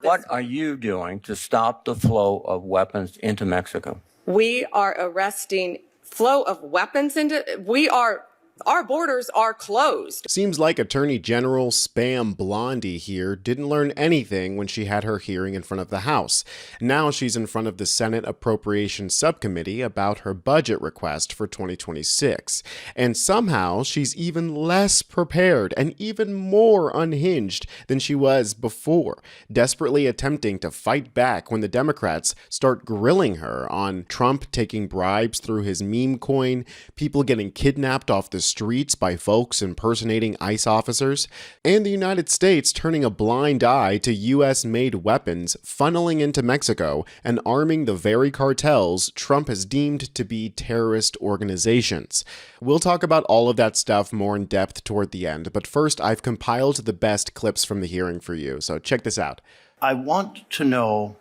What are you doing to stop the flow of weapons into Mexico? We are arresting flow of weapons our borders are closed. Seems like Attorney General Pam Bondi here didn't learn anything when she had her hearing in front of the House. Now she's in front of the Senate Appropriations Subcommittee about her budget request for 2026. And somehow she's even less prepared and even more unhinged than she was before, desperately attempting to fight back when the Democrats start grilling her on Trump taking bribes through his meme coin, people getting kidnapped off the streets by folks impersonating ICE officers, and the United States turning a blind eye to US-made weapons funneling into Mexico and arming the very cartels Trump has deemed to be terrorist organizations. We'll talk about all of that stuff more in depth toward the end, but first I've compiled the best clips from the hearing for you, so check this out. I want to know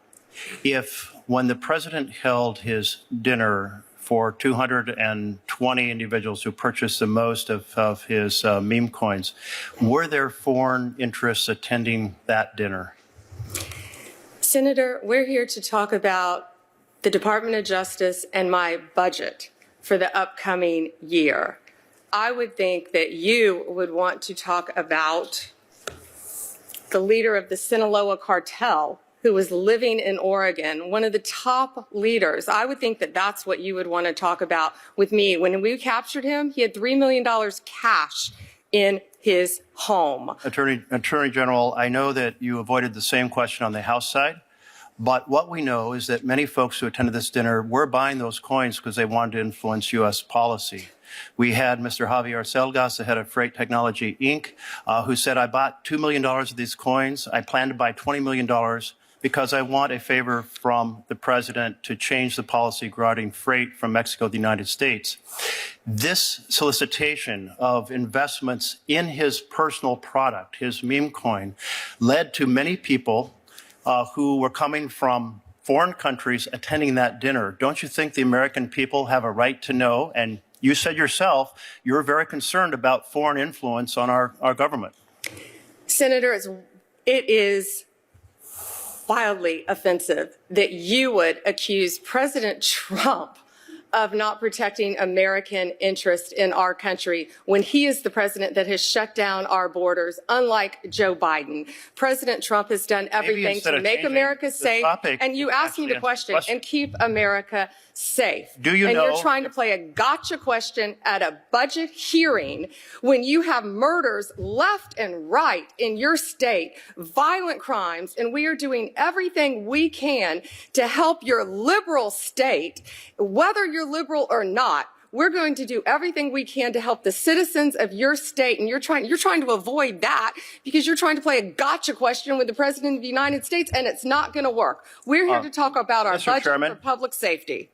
if when the president held his dinner for 220 individuals who purchased the most of his meme coins, were there foreign interests attending that dinner? Senator, we're here to talk about the Department of Justice and my budget for the upcoming year. I would think that you would want to talk about the leader of the Sinaloa cartel who was living in Oregon, one of the top leaders. I would think that that's what you would want to talk about with me. When we captured him, he had $3 million cash in his home. Attorney General, I know that you avoided the same question on the House side, but what we know is that many folks who attended this dinner were buying those coins because they wanted to influence U.S. policy. We had Mr. Javier Selgas, the head of Freight Technology, Inc., who said, I bought $2 million of these coins. I plan to buy $20 million because I want a favor from the president to change the policy regarding freight from Mexico to the United States. This solicitation of investments in his personal product, his meme coin, led to many people who were coming from foreign countries attending that dinner. Don't you think the American people have a right to know? And you said yourself, you're very concerned about foreign influence on our government. Senator, it is wildly offensive that you would accuse President Trump of not protecting American interest in our country when he is the president that has shut down our borders, unlike Joe Biden. President Trump has done everything to make America safe, and you asked me the question, and keep America safe. Do you know? And you're trying to play a gotcha question at a budget hearing when you have murders left and right in your state, violent crimes, and we are doing everything we can to help your liberal state, whether you're liberal or not. We're going to do everything we can to help the citizens of your state, and you're trying to avoid that because you're trying to play a gotcha question with the President of the United States, and it's not going to work. We're here to talk about our budget for public safety.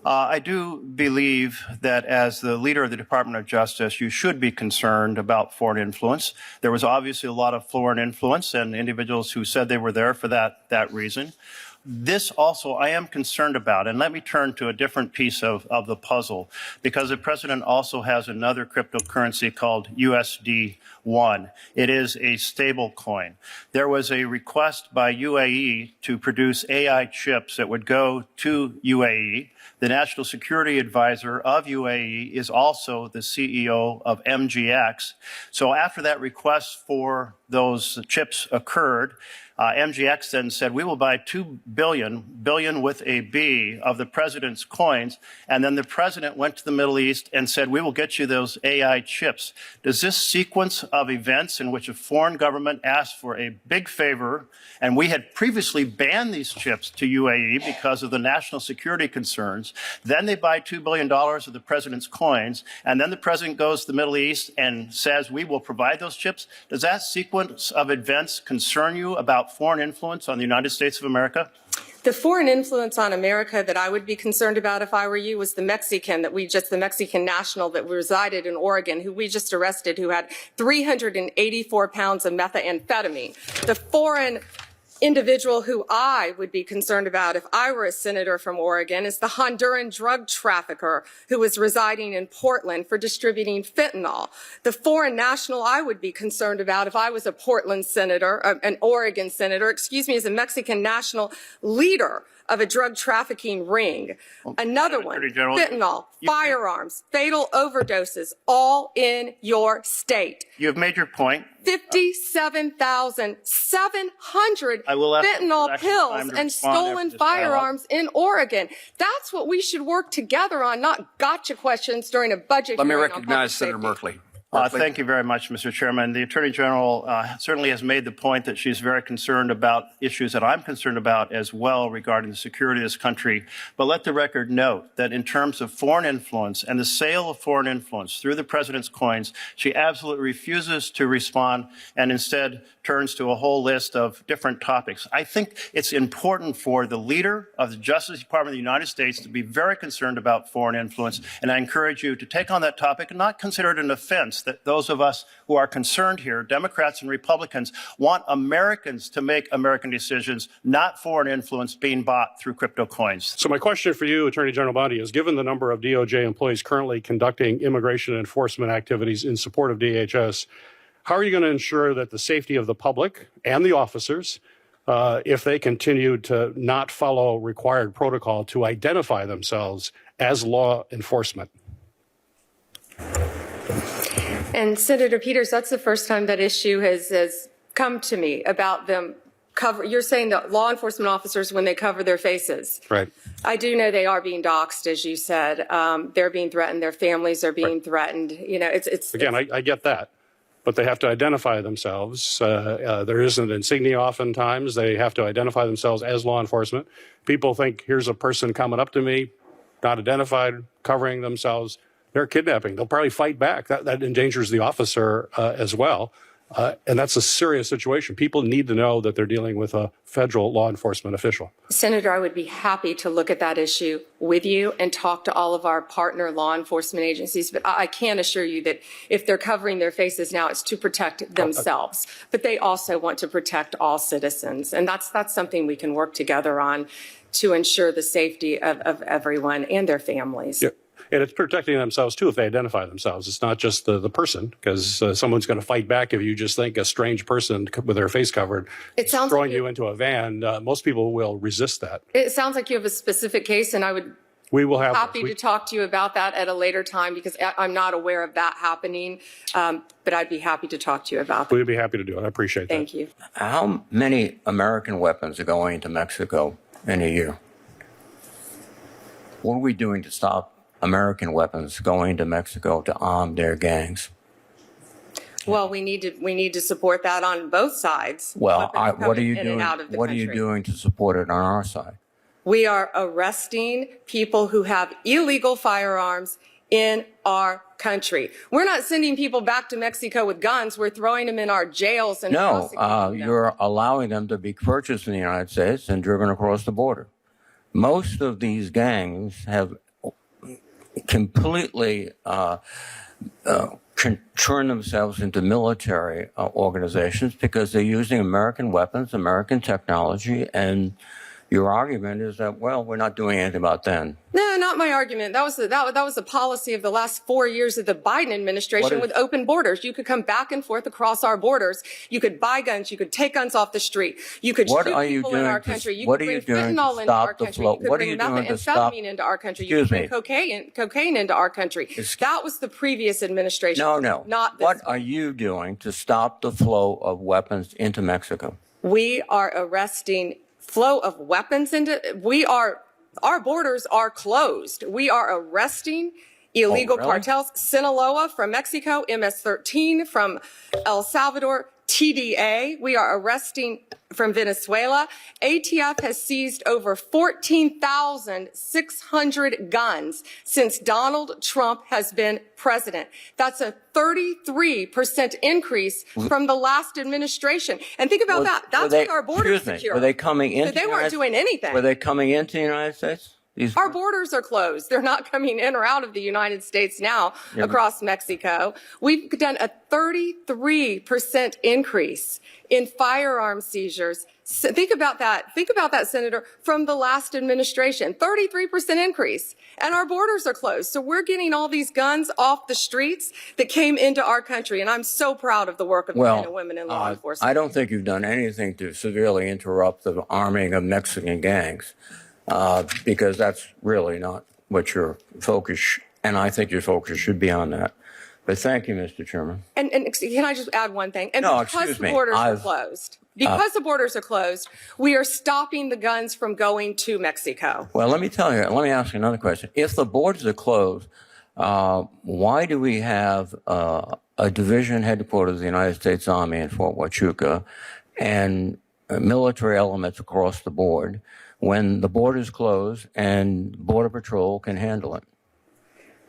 I do believe that as the leader of the Department of Justice, you should be concerned about foreign influence. There was obviously a lot of foreign influence and individuals who said they were there for that reason. This also I am concerned about, and let me turn to a different piece of the puzzle, because the president also has another cryptocurrency called USD1. It is a stable coin. There was a request by UAE to produce AI chips that would go to UAE. The National Security Advisor of UAE is also the CEO of MGX. So after that request for those chips occurred, MGX then said, we will buy 2 billion with a B, of the president's coins. And then the president went to the Middle East and said, we will get you those AI chips. Does this sequence of events in which a foreign government asked for a big favor, and we had previously banned these chips to UAE because of the national security concerns, then they buy $2 billion of the president's coins, and then the president goes to the Middle East and says, we will provide those chips. Does that sequence of events concern you about foreign influence on the United States of America? The foreign influence on America that I would be concerned about if I were you was the Mexican national that resided in Oregon, who we just arrested, who had 384 pounds of methamphetamine. The foreign individual who I would be concerned about if I were a senator from Oregon is the Honduran drug trafficker who was residing in Portland for distributing fentanyl. The foreign national I would be concerned about if I was a Portland senator, an Oregon senator, is a Mexican national leader of a drug trafficking ring. Another one, fentanyl, firearms, fatal overdoses, all in your state. You have made your point. 57,700 fentanyl pills and stolen firearms in Oregon. That's what we should work together on, not gotcha questions during a budget Let me hearing on recognize public Senator safety. Merkley. Thank you very much, Mr. Chairman. The Attorney General certainly has made the point that she's very concerned about issues that I'm concerned about as well regarding the security of this country. But let the record note that in terms of foreign influence and the sale of foreign influence through the president's coins, she absolutely refuses to respond and instead turns to a whole list of different topics. I think it's important for the leader of the Justice Department of the United States to be very concerned about foreign influence, and I encourage you to take on that topic and not consider it an offense that those of us who are concerned here, Democrats and Republicans, want Americans to make American decisions, not foreign influence being bought through crypto coins. So my question for you, Attorney General Bondi, is given the number of DOJ employees currently conducting immigration enforcement activities in support of DHS, how are you going to ensure that the safety of the public and the officers, if they continue to not follow required protocol to identify themselves as law enforcement? And Senator Peters, that's the first time that issue has come to me about them you're saying that law enforcement officers, when they cover their faces. Right. I do know they are being doxxed, as you said. They're being threatened. Their families are being threatened. You know, I get that. But they have to identify themselves. There is an insignia oftentimes. They have to identify themselves as law enforcement. People think, here's a person coming up to me, not identified, covering themselves. They're kidnapping. They'll probably fight back. That endangers the officer as well. And that's a serious situation. People need to know that they're dealing with a federal law enforcement official. Senator, I would be happy to look at that issue with you and talk to all of our partner law enforcement agencies. But I can assure you that if they're covering their faces now, it's to protect themselves. But they also want to protect all citizens. And that's something we can work together on to ensure the safety of everyone and their families. Yeah. And it's protecting themselves, too, if they identify themselves. It's not just the person, because someone's going to fight back if you just think a strange person with their face covered is throwing you into a van. Most people will resist that. It sounds like you have a specific case, and I would be happy to talk to you about that at a later time, because I'm not aware of that happening. But I'd be happy to talk to you about that. We'd be happy to do it. I appreciate that. Thank you. How many American weapons are going into Mexico in a year? What are we doing to stop American weapons going to Mexico to arm their gangs? Well, we need to support that on both sides. Well, what are you in doing? and out of the What are you country. doing to support it on our side? We are arresting people who have illegal firearms in our country. We're not sending people back to Mexico with guns. We're throwing them in our jails and No, prosecuting them. you're allowing them to be purchased in the United States and driven across the border. Most of these gangs have completely turn themselves into military organizations because they're using American weapons, American technology, and your argument is that, well, we're not doing anything about that. No, not my argument. That was the policy of the last 4 years of the Biden administration with open borders. You could come back and forth across our borders. You could buy guns. You could take guns off the street. You could shoot people in our country. You could bring fentanyl into our country. You could bring methamphetamine into our country. You could bring cocaine into our country. That was the previous administration. No. Not this What are you doing to stop the flow of weapons into Mexico? We are arresting flow of weapons into, our borders are closed. We are arresting illegal cartels, Sinaloa from Mexico, MS-13 from El Salvador, TDA. We are arresting from Venezuela. ATF has seized over 14,600 guns since Donald Trump has been president. That's a 33% increase from the last administration. And think about that. That's with our borders secure. Were they coming into? So they weren't doing anything. Were they coming into the United States? Our borders are closed. They're not coming in or out of the United States now across Mexico. We've done a 33% increase in firearm seizures. Think about that. Think about that, Senator, from the last administration. 33% increase. And our borders are closed. So we're getting all these guns off the streets that came into our country. And I'm so proud of the work of the men and women in law enforcement. I don't think you've done anything to severely interrupt the arming of Mexican gangs, because that's really not what your focus, and I think your focus should be on that. But thank you, Mr. Chairman. And can I just add one thing? And No, because excuse the me. borders are closed, we are stopping the guns from going to Mexico. Well, let me ask you another question. If the borders are closed, why do we have a division headquarters of the United States Army in Fort Huachuca and military elements across the board when the borders close and Border Patrol can handle it?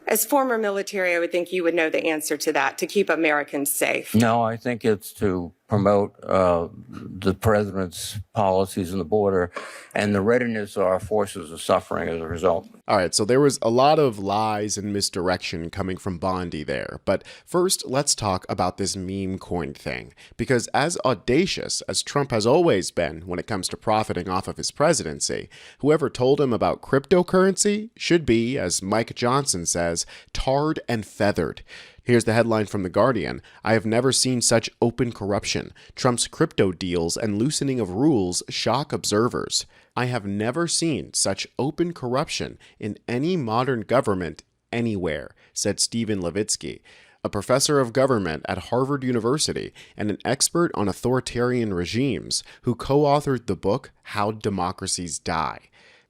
As former military, I would think you would know the answer to that, to keep Americans safe. No, I think it's to promote the president's policies on the border, and the readiness of our forces is suffering as a result. All right, so there was a lot of lies and misdirection coming from Bondi there. But first, let's talk about this meme coin thing. Because as audacious as Trump has always been when it comes to profiting off of his presidency, whoever told him about cryptocurrency should be, as Mike Johnson says, tarred and feathered. Here's the headline from The Guardian. I have never seen such open corruption. Trump's crypto deals and loosening of rules shock observers. I have never seen such open corruption in any modern government anywhere, said Stephen Levitsky, a professor of government at Harvard University and an expert on authoritarian regimes who co-authored the book How Democracies Die.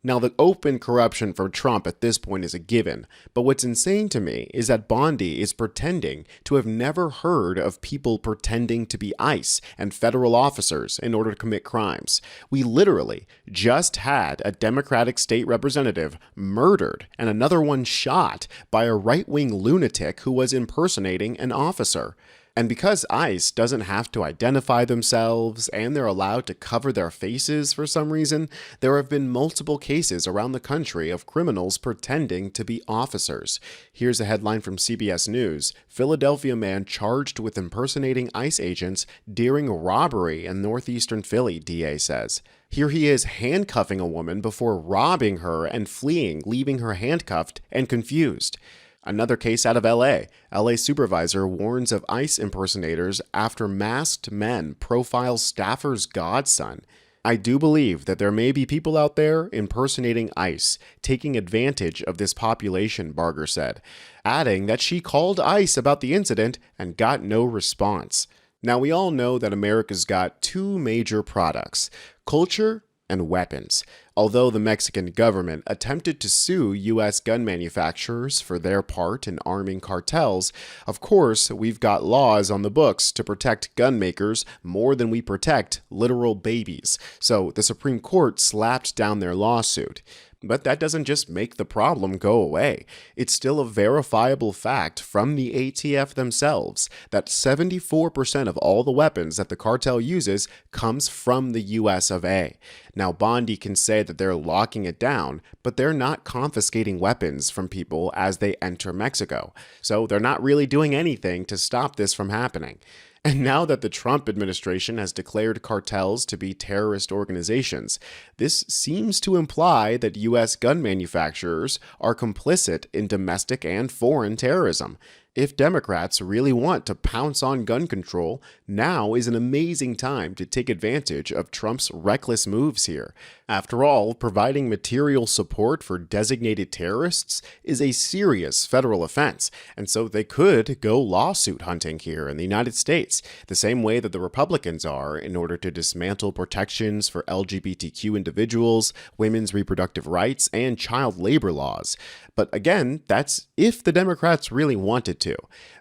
Now, the open corruption for Trump at this point is a given, but what's insane to me is that Bondi is pretending to have never heard of people pretending to be ICE and federal officers in order to commit crimes. We literally just had a Democratic state representative murdered and another one shot by a right-wing lunatic who was impersonating an officer. And because ICE doesn't have to identify themselves and they're allowed to cover their faces for some reason, there have been multiple cases around the country of criminals pretending to be officers. Here's a headline from CBS News. Philadelphia man charged with impersonating ICE agents during a robbery in northeastern Philly, DA says. Here he is handcuffing a woman before robbing her and fleeing, leaving her handcuffed and confused. Another case out of LA. LA supervisor warns of ICE impersonators after masked men profile staffer's godson. I do believe that there may be people out there impersonating ICE, taking advantage of this population, Barger said, adding that she called ICE about the incident and got no response. Now, we all know that America's got two major products, culture and weapons. Although the Mexican government attempted to sue U.S. gun manufacturers for their part in arming cartels, of course, we've got laws on the books to protect gun makers more than we protect literal babies. So the Supreme Court slapped down their lawsuit. But that doesn't just make the problem go away. It's still a verifiable fact from the ATF themselves that 74% of all the weapons that the cartel uses comes from the US of A. Now, Bondi can say that they're locking it down, but they're not confiscating weapons from people as they enter Mexico. So they're not really doing anything to stop this from happening. And now that the Trump administration has declared cartels to be terrorist organizations, this seems to imply that U.S. gun manufacturers are complicit in domestic and foreign terrorism. If Democrats really want to pounce on gun control, now is an amazing time to take advantage of Trump's reckless moves here. After all, providing material support for designated terrorists is a serious federal offense, and so they could go lawsuit hunting here in the United States, the same way that the Republicans are in order to dismantle protections for LGBTQ individuals, women's reproductive rights, and child labor laws. But again, that's if the Democrats really wanted to.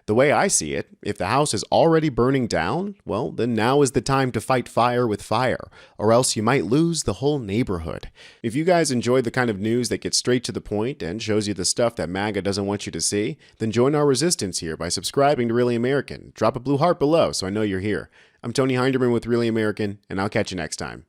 The way I see it, if the house is already burning down, well, then now is the time to fight fire with fire, or else you might lose the whole neighborhood. If you guys enjoy the kind of news that gets straight to the point and shows you the stuff that MAGA doesn't want you to see, then join our resistance here by subscribing to Really American. Drop a blue heart below so I know you're here. I'm Tony Hinderman with Really American, and I'll catch you next time.